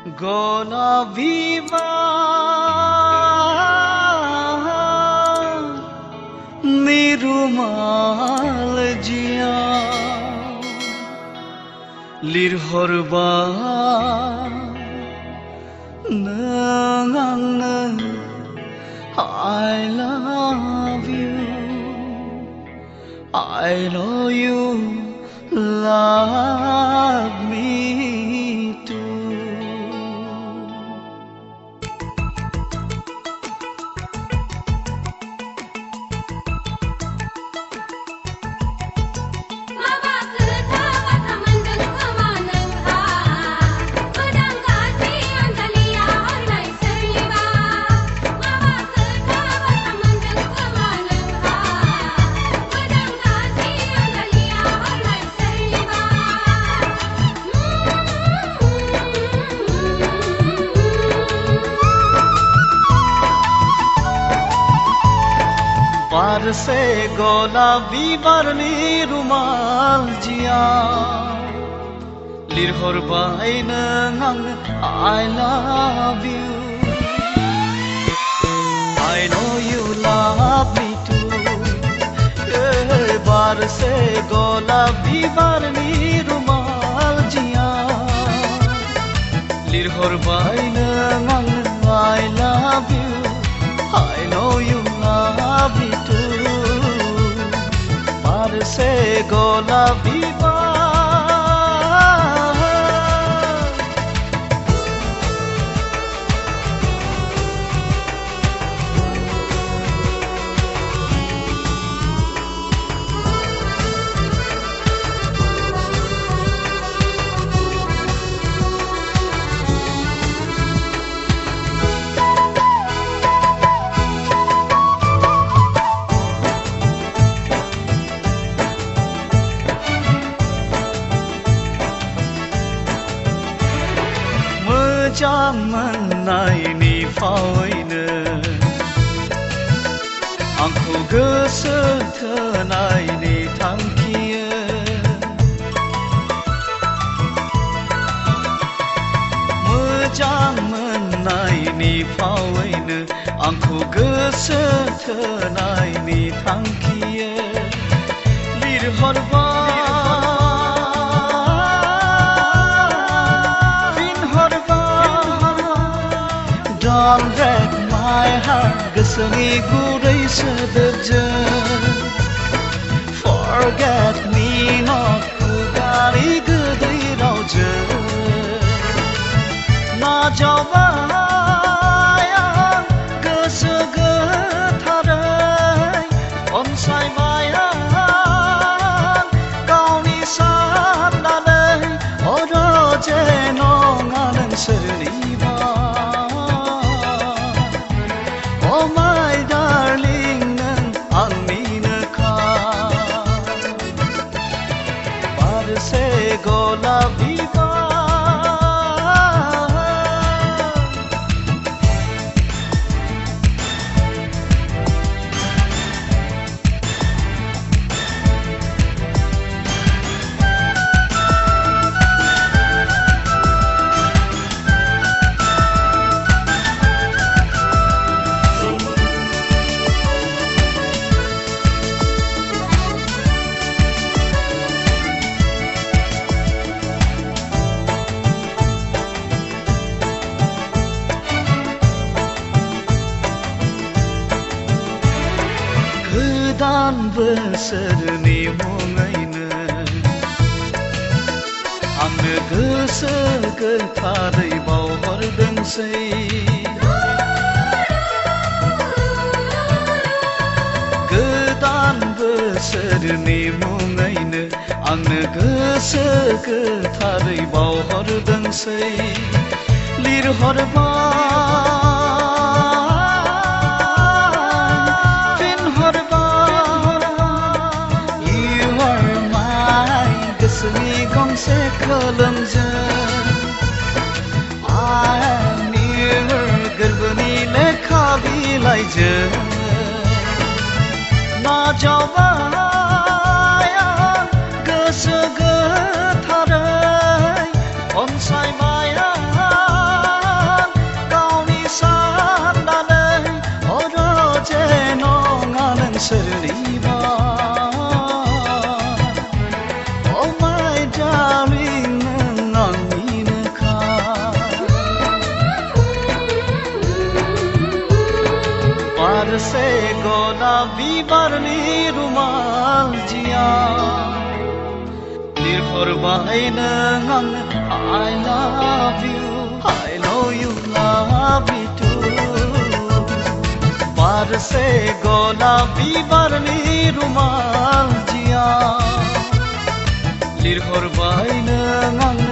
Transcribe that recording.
Golaviva nirumal jia lirhorba nang I love you, I know you love me too. से गोलाबी बारनी रुमाल जिया लिरहर bye नों I love you, I know you love me too. बार से गोलाबी बारनी रुमाल जिया लिरहर bye नों I love you, I know you love me too. से गोलाबी मोजां मोननायनि फावैनो आंखौ गोसो थोनायनि थांखियो मोजां मोननायनि फावैनो आंखौ गोसो थोनायनि थांखियो लिरहरबाय Don't break my heart गोसोनि गुरै सोदोबजों Forget me not खुगानि गोदै रावजों नाजावबाय आं गोसो गोथारै अनसायबाय आं गावनि साननानै अरजे नङा नोंसोरनिबा Oh my darling नों आंनिनोखा बारसे गलाबी गोदान बोसोरनि मुङैनो आंनो गोसो गोथारै बावहरदोंसै गोदान बोसोरनि मुङैनो आंनो गोसो गोथारै बावहरदोंसै लिरहरबाय गोसोनि गंसे खोलोमजों आंनि गोरबोनि लेखा बिलाइजों नाजावबाय आं गोसो गोथारै अनसायबाय आं गलाब बिबारनि रुमाल जिया लिरहरबाय नों आंनो I love you I know you love me too बारसे गलाब बिबारनि रुमाल जिया लिरहरबाय नों आंनो